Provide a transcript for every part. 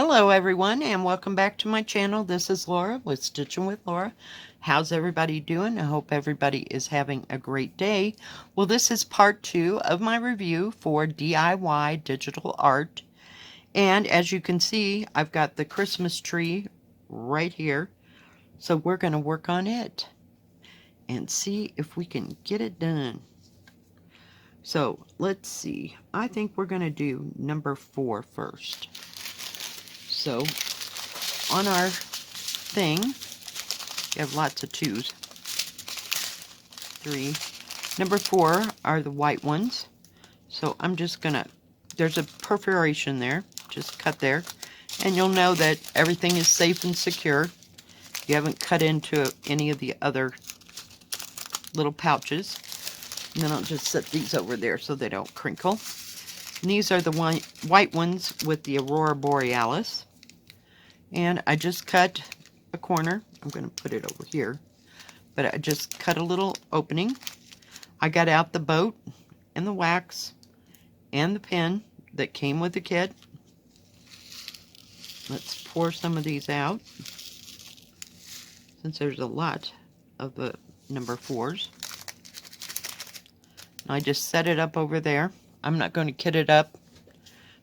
Hello everyone and welcome back to my channel. This is Laura with Stitching with Laura. How's everybody doing? I hope everybody is having a great day. Well, this is part 2 of my review for DIY digital art. And as you can see, I've got the Christmas tree right here. So we're going to work on it and see if we can get it done. So let's see. I think we're going to do number 4 first. So on our thing, you have lots of 2s. 3. Number 4 are the white ones. So I'm just gonna, there's a perforation there, just cut there. And you'll know that everything is safe and secure. You haven't cut into any of the other little pouches. And then I'll just set these over there so they don't crinkle. And these are the white ones with the Aurora Borealis. And I just cut a corner. I'm going to put it over here. But I just cut a little opening. I got out the boat and the wax and the pen that came with the kit. Let's pour some of these out, since there's a lot of the number 4s. I just set it up over there. I'm not going to kit it up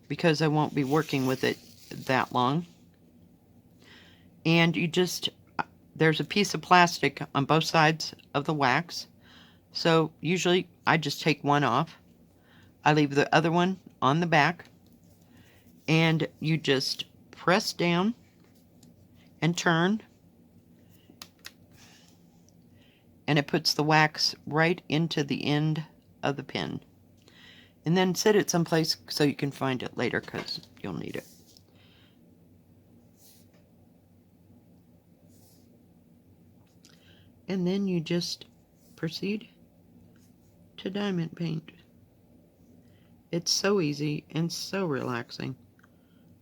because I won't be working with it that long. And you just, there's a piece of plastic on both sides of the wax. So usually I just take one off. I leave the other one on the back. And you just press down and turn. And it puts the wax right into the end of the pin. And then set it someplace so you can find it later, because you'll need it. And then you just proceed to diamond paint. It's so easy and so relaxing.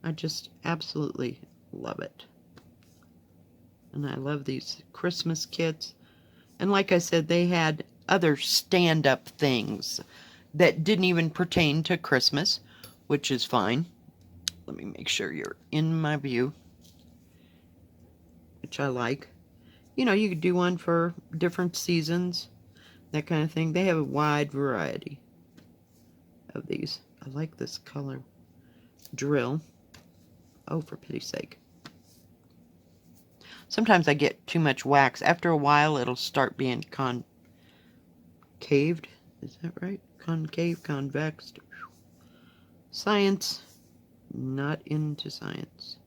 I just absolutely love it. And I love these Christmas kits. And like I said, they had other stand-up things that didn't even pertain to Christmas, which is fine. Let me make sure you're in my view, which I like. You know, you could do one for different seasons, that kind of thing. They have a wide variety of these. I like this color drill. Oh, for pity's sake. Sometimes I get too much wax. After a while, it'll start being concaved. Is that right? Concave, convex. Science. Not into science.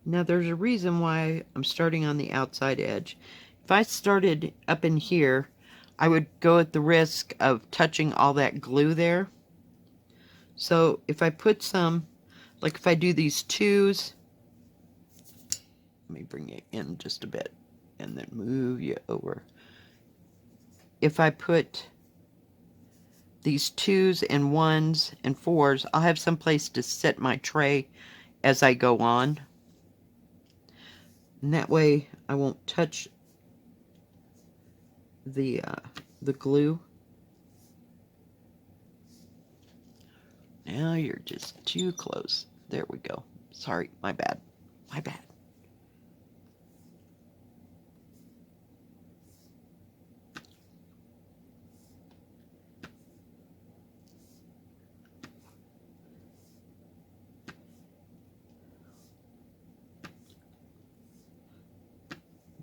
Now there's a reason why I'm starting on the outside edge. If I started up in here, I would go at the risk of touching all that glue there. So if I put some, like if I do these 2s, let me bring it in just a bit and then move you over. If I put these 2s and 1s and 4s, I'll have some place to set my tray as I go on. And that way I won't touch the glue. Now you're just too close. There we go. Sorry, my bad. My bad.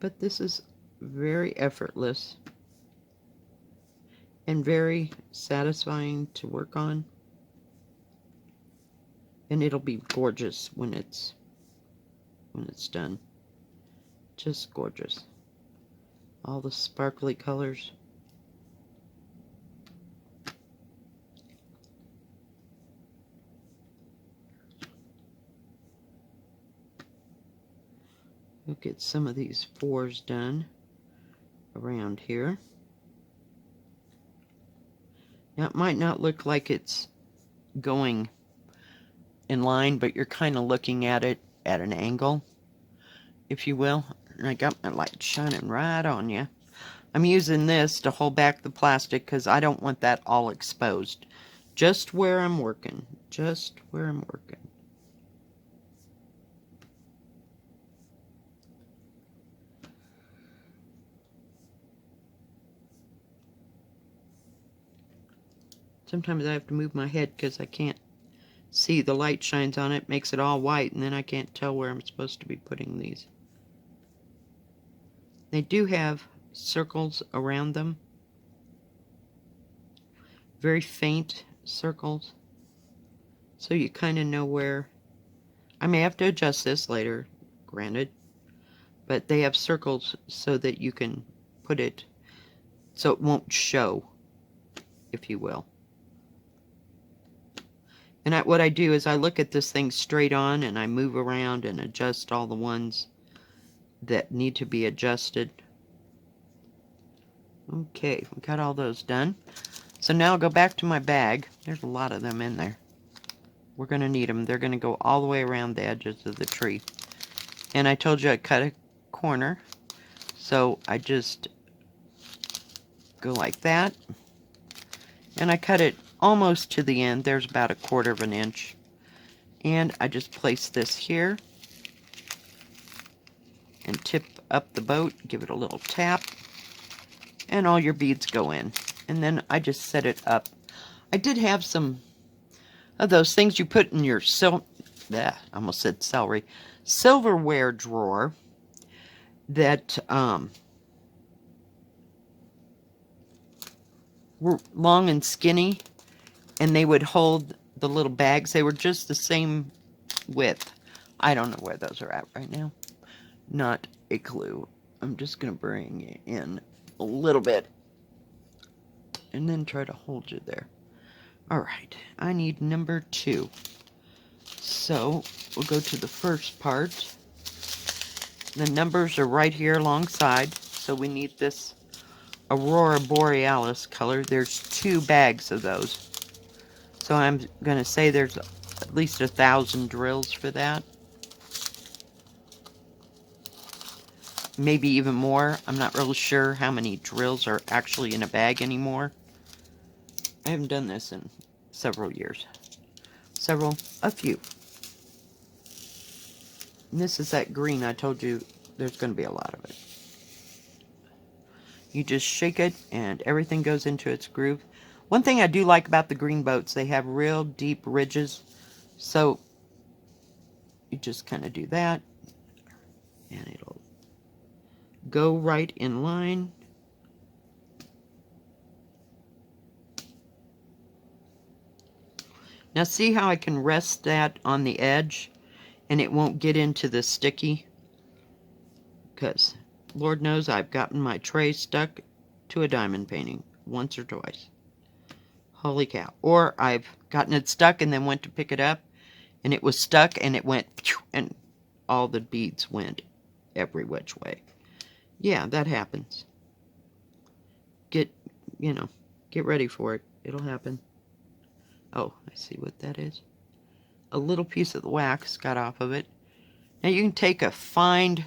But this is very effortless and very satisfying to work on. And it'll be gorgeous when it's done. Just gorgeous. All the sparkly colors. We'll get some of these 4s done around here. Now it might not look like it's going in line, but you're kind of looking at it at an angle, if you will. And I got my light shining right on you. I'm using this to hold back the plastic because I don't want that all exposed just where I'm working. Just where I'm working. Sometimes I have to move my head because I can't see. The light shines on it, makes it all white, and then I can't tell where I'm supposed to be putting these. They do have circles around them. Very faint circles. So you kind of know where. I may have to adjust this later, granted. But they have circles so that you can put it so it won't show, if you will. And what I do is I look at this thing straight on and I move around and adjust all the ones that need to be adjusted. Okay, we got all those done. So now I'll go back to my bag. There's a lot of them in there. We're going to need them. They're going to go all the way around the edges of the tree. And I told you I cut a corner. So I just go like that. And I cut it almost to the end. There's about 1/4 of an inch. And I just place this here. And tip up the boat. Give it a little tap. And all your beads go in. And then I just set it up. I did have some of those things you put in your I almost said celery. Silverware drawer that were long and skinny, and they would hold the little bags. They were just the same width. I don't know where those are at right now. Not a clue. I'm just going to bring it in a little bit and then try to hold you there. All right, I need number 2. So we'll go to the first part. The numbers are right here alongside. So we need this Aurora Borealis color. There's 2 bags of those. So I'm going to say there's at least 1,000 drills for that. Maybe even more. I'm not really sure how many drills are actually in a bag anymore. I haven't done this in several years. A few. And this is that green I told you there's going to be a lot of it. You just shake it and everything goes into its groove. One thing I do like about the green boats, they have real deep ridges. So you just kind of do that and it'll go right in line. Now see how I can rest that on the edge and it won't get into the sticky? Because Lord knows I've gotten my tray stuck to a diamond painting once or twice. Holy cow. Or I've gotten it stuck and then went to pick it up and it was stuck and it went and all the beads went every which way. Yeah, that happens. Get ready for it. It'll happen. Oh, I see what that is. A little piece of the wax got off of it. Now you can take a fine,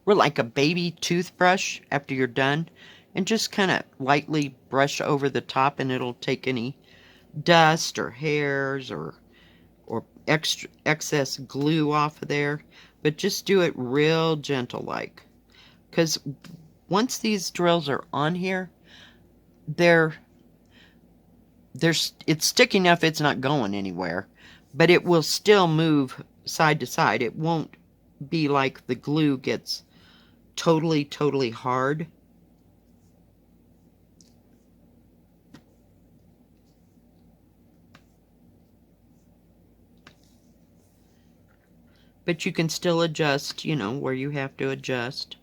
like a baby toothbrush after you're done, and just kind of lightly brush over the top, and it'll take any dust or hairs or excess glue off of there. But just do it real gentle like. Because once these drills are on here, it's sticky enough it's not going anywhere, but it will still move side to side. It won't be like the glue gets totally hard. But you can still adjust, where you have to adjust,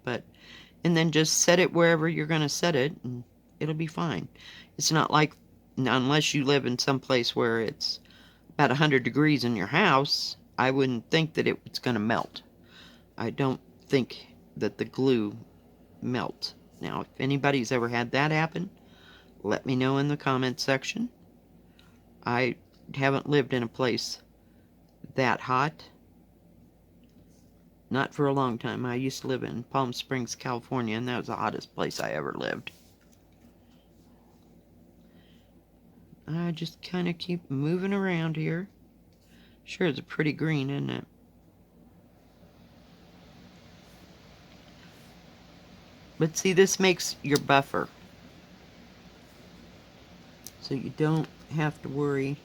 and then just set it wherever you're going to set it and it'll be fine. It's not like, unless you live in some place where it's about 100 degrees in your house, I wouldn't think that it's going to melt. I don't think that the glue melts. Now, if anybody's ever had that happen, let me know in the comment section. I haven't lived in a place that hot. Not for a long time. I used to live in Palm Springs, California, and that was the hottest place I ever lived. I just kind of keep moving around here. Sure, it's a pretty green, isn't it? But see, this makes your buffer, so you don't have to worry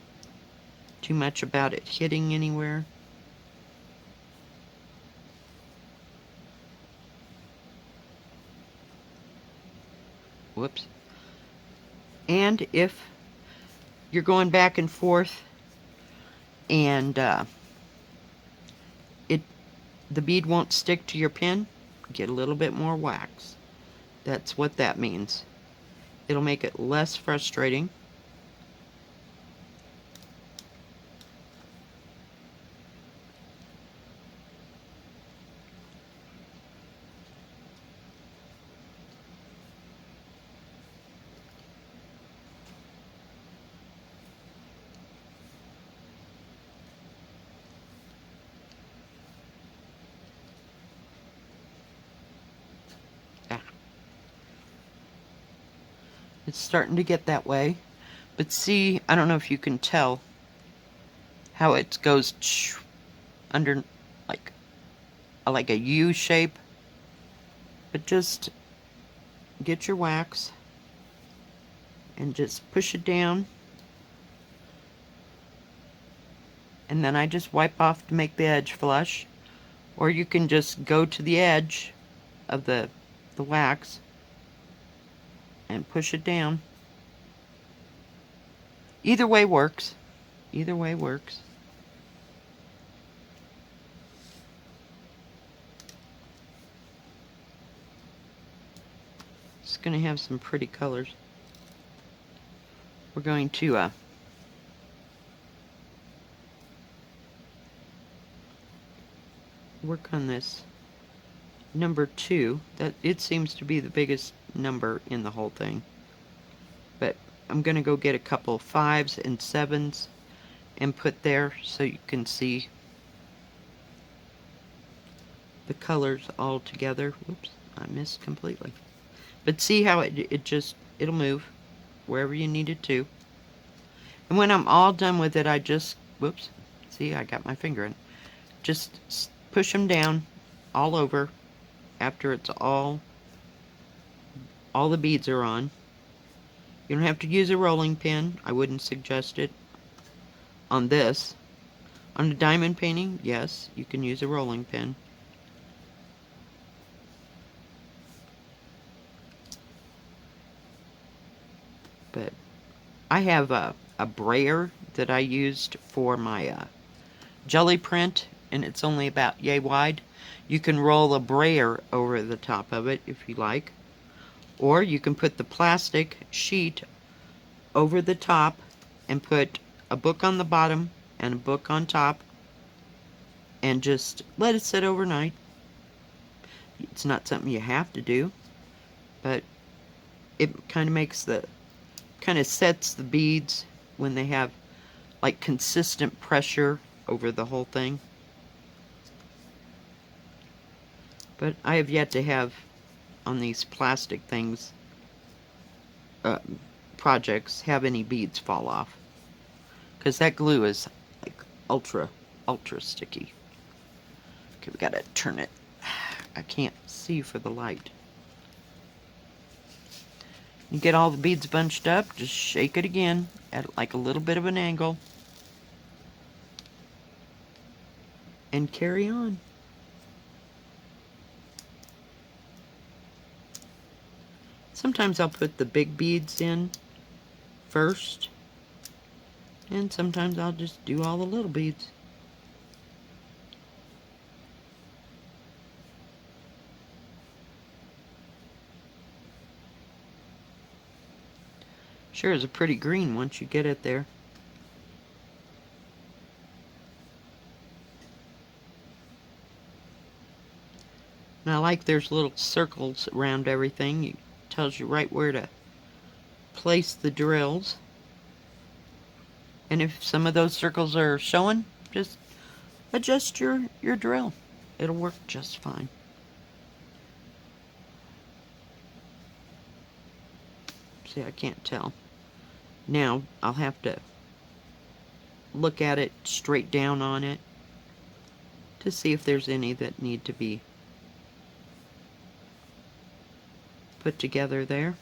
too much about it hitting anywhere. Whoops. And if you're going back and forth and the bead won't stick to your pin, get a little bit more wax. That's what that means. It'll make it less frustrating. It's starting to get that way. But see, I don't know if you can tell how it goes under like a U shape. But just get your wax and just push it down. And then I just wipe off to make the edge flush. Or you can just go to the edge of the wax and push it down. Either way works. Either way works. It's going to have some pretty colors. We're going to work on this number 2. That it seems to be the biggest number in the whole thing. But I'm going to go get a couple 5s and 7s and put there so you can see the colors all together. Whoops, I missed completely. But see how it'll move wherever you need it to. And when I'm all done with it, I just, whoops, see, I got my finger in. Just push them down all over after it's all the beads are on. You don't have to use a rolling pin. I wouldn't suggest it on this. On the diamond painting, yes, you can use a rolling pin. But I have a brayer that I used for my jelly print, and it's only about yay wide. You can roll a brayer over the top of it if you like. Or you can put the plastic sheet over the top and put a book on the bottom and a book on top and just let it sit overnight. It's not something you have to do, but it kind of sets the beads when they have like consistent pressure over the whole thing. But I have yet to have on these plastic things projects have any beads fall off, because that glue is like ultra sticky. Okay, we gotta turn it. I can't see for the light. You get all the beads bunched up, just shake it again at like a little bit of an angle and carry on. Sometimes I'll put the big beads in first, and sometimes I'll just do all the little beads. Sure is a pretty green once you get it there. And I like there's little circles around everything. It tells you right where to place the drills. And if some of those circles are showing, just adjust your drill. It'll work just fine. See, I can't tell. Now I'll have to look at it straight down on it to see if there's any that need to be put together there.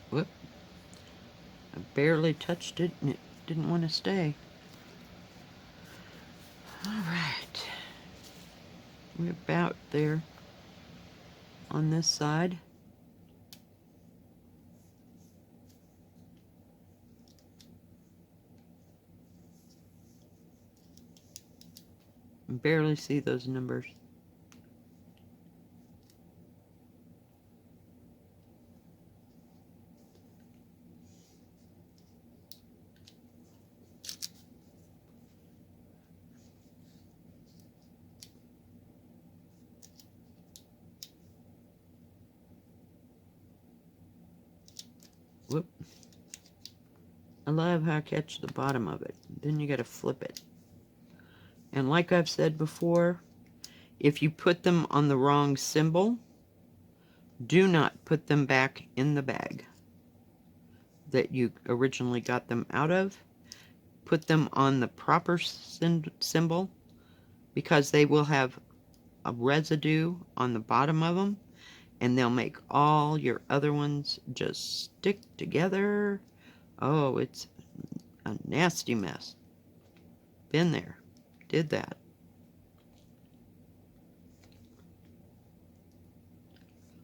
Whoop. I barely touched it and it didn't want to stay. Alright. We're about there on this side. I barely see those numbers. Whoop. I love how I catch the bottom of it. Then you gotta flip it. And like I've said before, if you put them on the wrong symbol, do not put them back in the bag that you originally got them out of. Put them on the proper symbol, because they will have a residue on the bottom of them, and they'll make all your other ones just stick together. Oh, it's a nasty mess. Been there. Did that.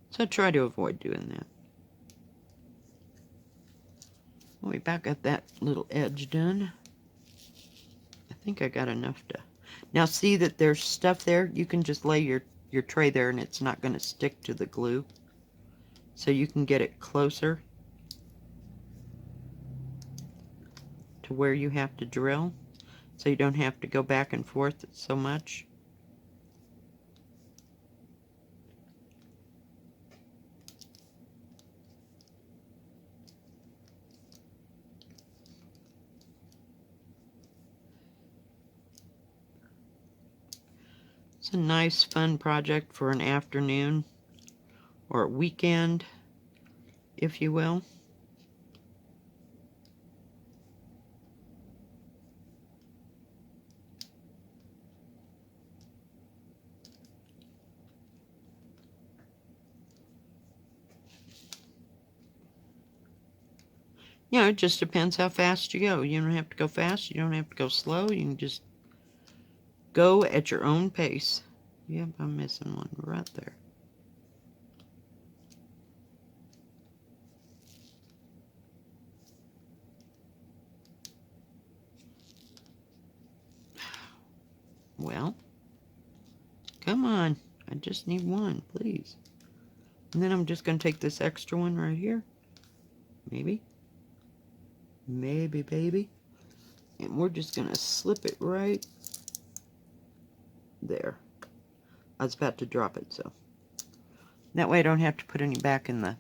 So try to avoid doing that. We back got that little edge done. I think I got enough to... Now see that there's stuff there? You can just lay your tray there and it's not going to stick to the glue. So you can get it closer to where you have to drill. So you don't have to go back and forth so much. It's a nice, fun project for an afternoon or a weekend, if you will. You know, it just depends how fast you go. You don't have to go fast. You don't have to go slow. You can just go at your own pace. Yep, I'm missing one right there. Well, come on. I just need one, please. And then I'm just going to take this extra one right here. Maybe. Maybe, baby. And we're just going to slip it right there. I was about to drop it, so. That way I don't have to put any back in the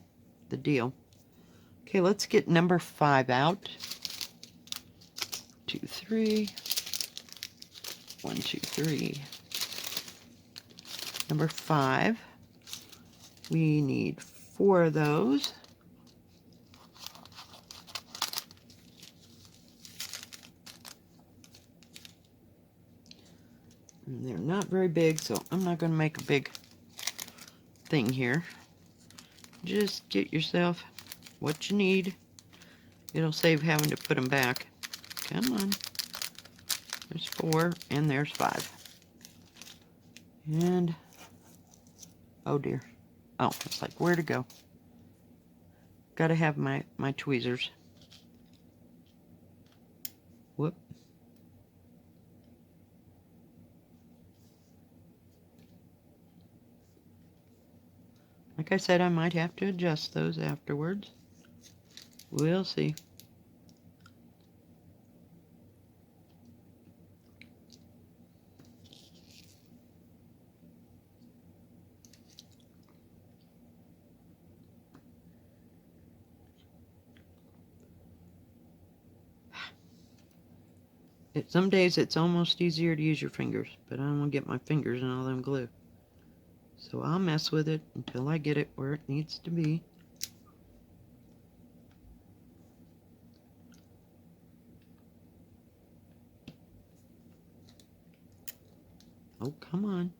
deal. Okay, let's get number 5 out. 2, 3. 1, 2, 3. Number 5. We need 4 of those. And they're not very big, so I'm not going to make a big thing here. Just get yourself what you need. It'll save having to put them back. Come on. There's 4, and there's 5. And, oh dear. Oh, it's like, where to go? Gotta have my tweezers. Whoop. Like I said, I might have to adjust those afterwards. We'll see. Some days it's almost easier to use your fingers, but I don't want to get my fingers in all them glue. So I'll mess with it until I get it where it needs to be. Oh, come on.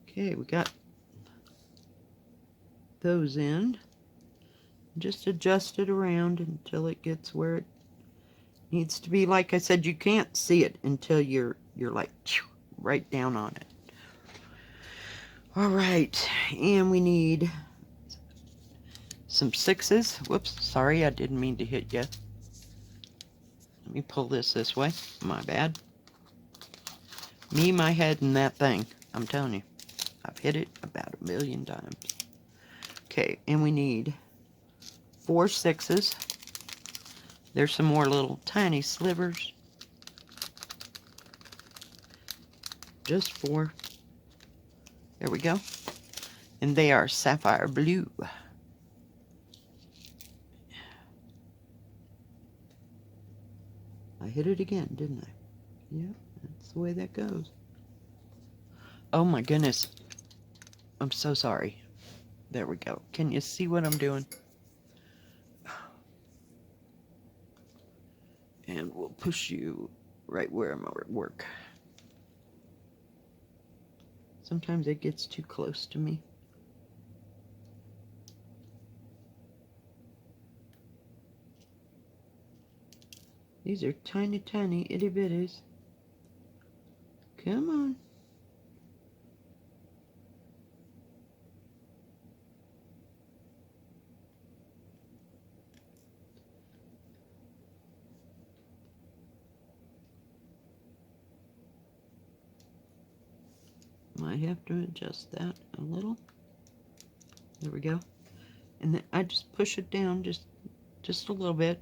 Okay, we got those in. Just adjust it around until it gets where it needs to be. Like I said, you can't see it until you're like right down on it. All right, and we need some 6s. Whoops, sorry, I didn't mean to hit you. Let me pull this way. My bad. Me, my head, and that thing. I'm telling you, I've hit it about 1,000,000 times. Okay, and we need 4 6s. There's some more little tiny slivers. Just 4. There we go. And they are sapphire blue. I hit it again, didn't I? Yep, that's the way that goes. Oh my goodness. I'm so sorry. There we go. Can you see what I'm doing? And we'll push you right where I'm at work. Sometimes it gets too close to me. These are tiny, tiny itty bitties. Come on. Might have to adjust that a little. There we go. And then I just push it down just a little bit.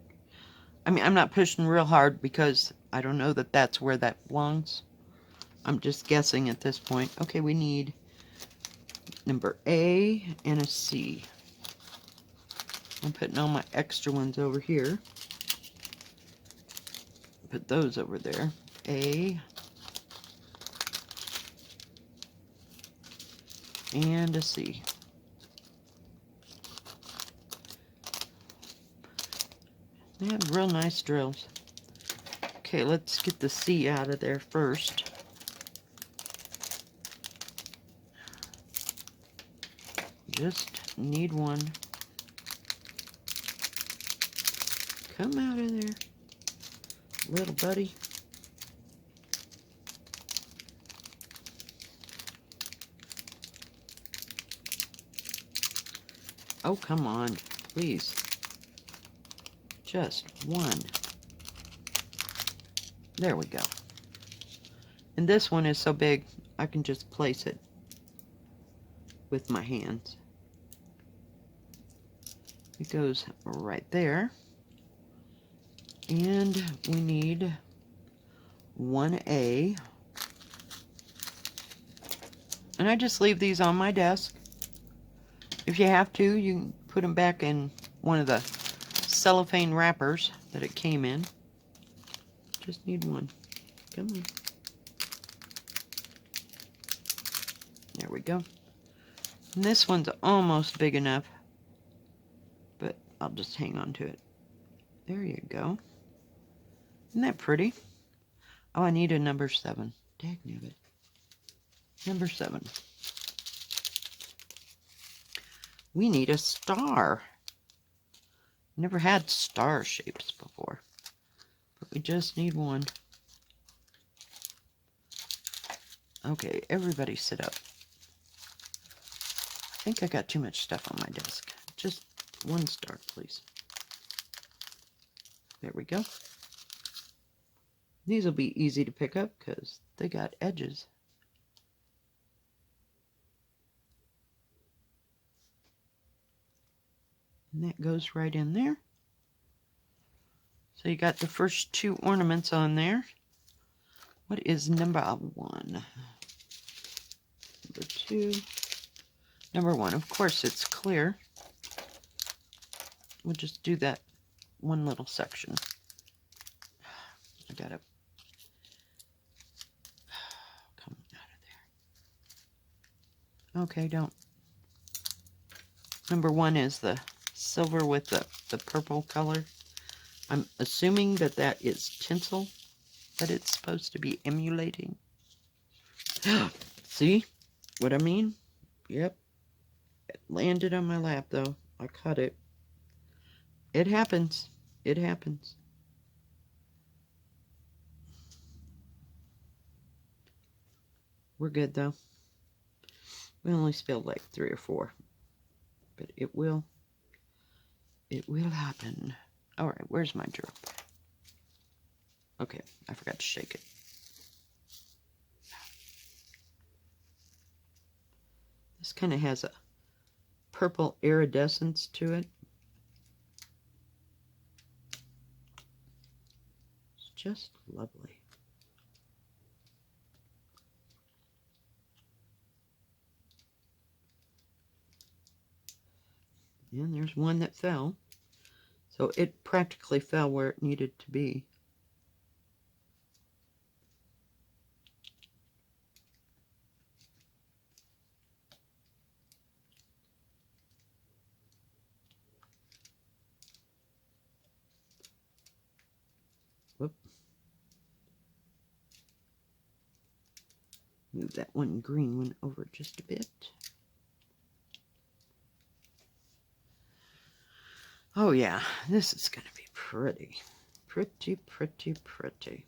I mean, I'm not pushing real hard because I don't know that that's where that belongs. I'm just guessing at this point. Okay, we need number A and a C. I'm putting all my extra ones over here. Put those over there. A and a C. They have real nice drills. Okay, let's get the C out of there first. Just need one. Come out of there, little buddy. Oh, come on, please. Just one. There we go. And this one is so big, I can just place it with my hands. It goes right there. And we need 1A. And I just leave these on my desk. If you have to, you can put them back in one of the cellophane wrappers that it came in. Just need one. Come on. There we go. And this one's almost big enough, but I'll just hang on to it. There you go. Isn't that pretty? Oh, I need a number 7. Dagnabbit. Number 7. We need a star. Never had star shapes before, but we just need one. Okay, everybody sit up. I think I got too much stuff on my desk. Just one star, please. There we go. These will be easy to pick up because they got edges. And that goes right in there. So you got the first 2 ornaments on there. What is number 1? Number 2. Number 1, of course, it's clear. we'll just do that one little section. I gotta come out of there. Okay, don't. Number one is the silver with the purple color. I'm assuming that that is tinsel that it's supposed to be emulating. See what I mean? Yep. It landed on my lap though. I caught it. It happens. It happens. We're good though. We only spilled like 3 or 4. But it will happen. Alright, where's my drip? Okay, I forgot to shake it. This kind of has a purple iridescence to it. It's just lovely. And there's one that fell. So it practically fell where it needed to be. Whoop. Move that one green one over just a bit. Oh yeah, this is going to be pretty. Pretty, pretty, pretty.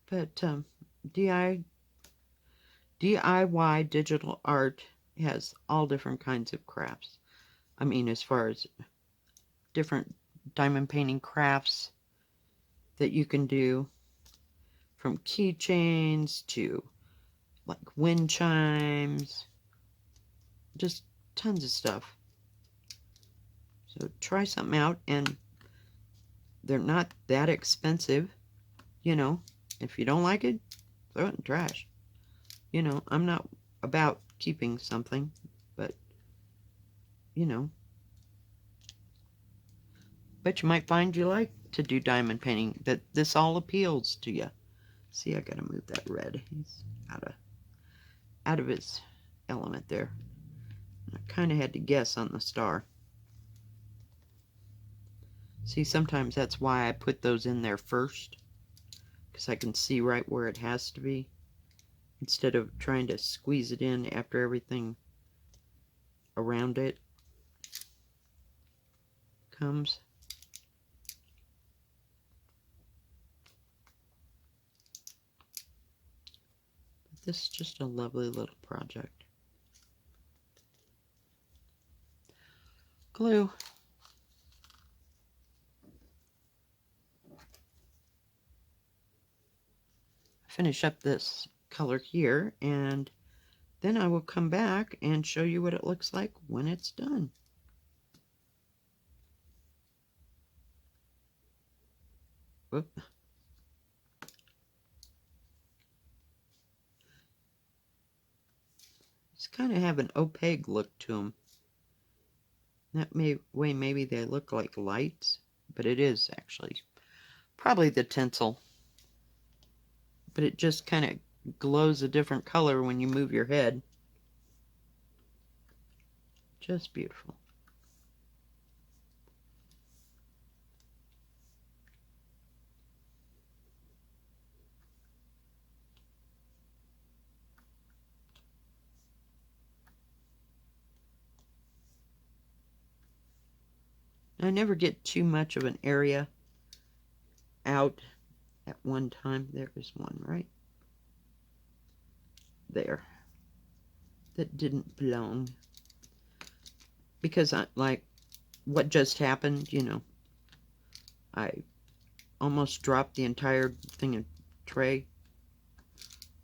But DIY Digital Art has all different kinds of crafts. I mean, as far as different diamond painting crafts that you can do, from keychains to like wind chimes, just tons of stuff. So try something out, and they're not that expensive, you know. If you don't like it, throw it in the trash. You know, I'm not about keeping something, but you know, but you might find you like to do diamond painting, that this all appeals to you. See, I gotta move that red. He's out of his element there. I kind of had to guess on the star. See, sometimes that's why I put those in there first, because I can see right where it has to be, instead of trying to squeeze it in after everything around it comes. But this is just a lovely little project. Glue. Finish up this color here, and then I will come back and show you what it looks like when it's done. Whoop. It's kind of have an opaque look to them. That way maybe they look like lights, but it is actually probably the tinsel. But it just kind of glows a different color when you move your head. Just beautiful. I never get too much of an area out at one time. There is one right there that didn't belong, because like what just happened, you know, I almost dropped the entire thing of tray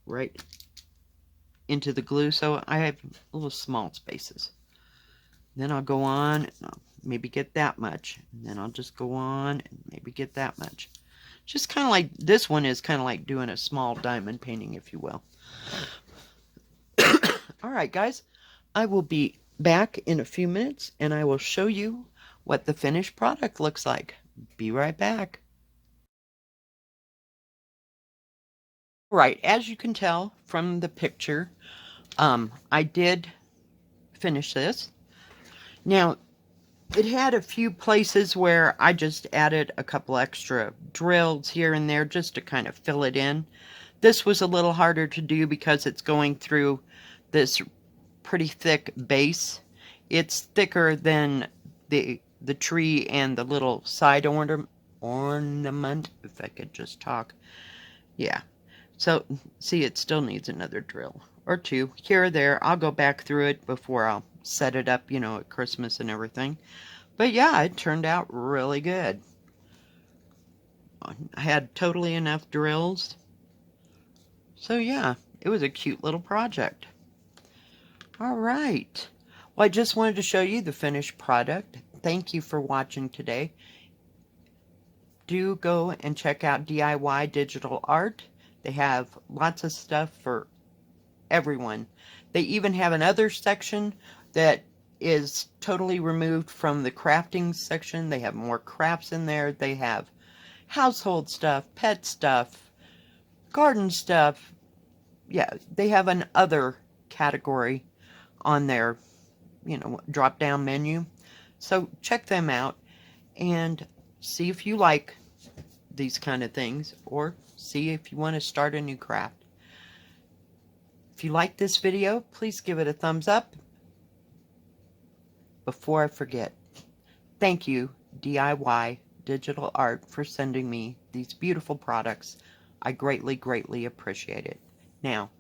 right into the glue, so I have little small spaces. Then I'll go on and I'll maybe get that much, and then I'll just go on and maybe get that much. Just kind of like, this one is kind of like doing a small diamond painting, if you will. Alright guys, I will be back in a few minutes and I will show you what the finished product looks like. Be right back. Right, as you can tell from the picture, I did finish this. Now, it had a few places where I just added a couple extra drills here and there just to kind of fill it in. This was a little harder to do because it's going through this pretty thick base. It's thicker than the tree and the little side ornament, if I could just talk. Yeah. So, see, it still needs another drill or two here or there. I'll go back through it before I'll set it up, you know, at Christmas and everything. But yeah, it turned out really good. I had totally enough drills. So yeah, it was a cute little project. All right. Well, I just wanted to show you the finished product. Thank you for watching today. Do go and check out DIY Digital Art. They have lots of stuff for everyone. They even have another section that is totally removed from the crafting section. They have more crafts in there. They have household stuff, pet stuff, garden stuff. Yeah, they have an other category on their, you know, drop down menu. So check them out and see if you like these kind of things, or see if you want to start a new craft. If you like this video, please give it a thumbs up. Before I forget, thank you, DIY Digital Art, for sending me these beautiful products. I greatly, greatly appreciate it. Now,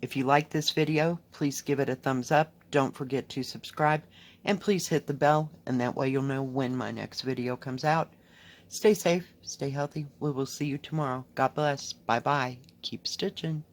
if you like this video, please give it a thumbs up. Don't forget to subscribe, and please hit the bell, and that way you'll know when my next video comes out. Stay safe, stay healthy. We will see you tomorrow. God bless. Bye-bye. Keep stitching.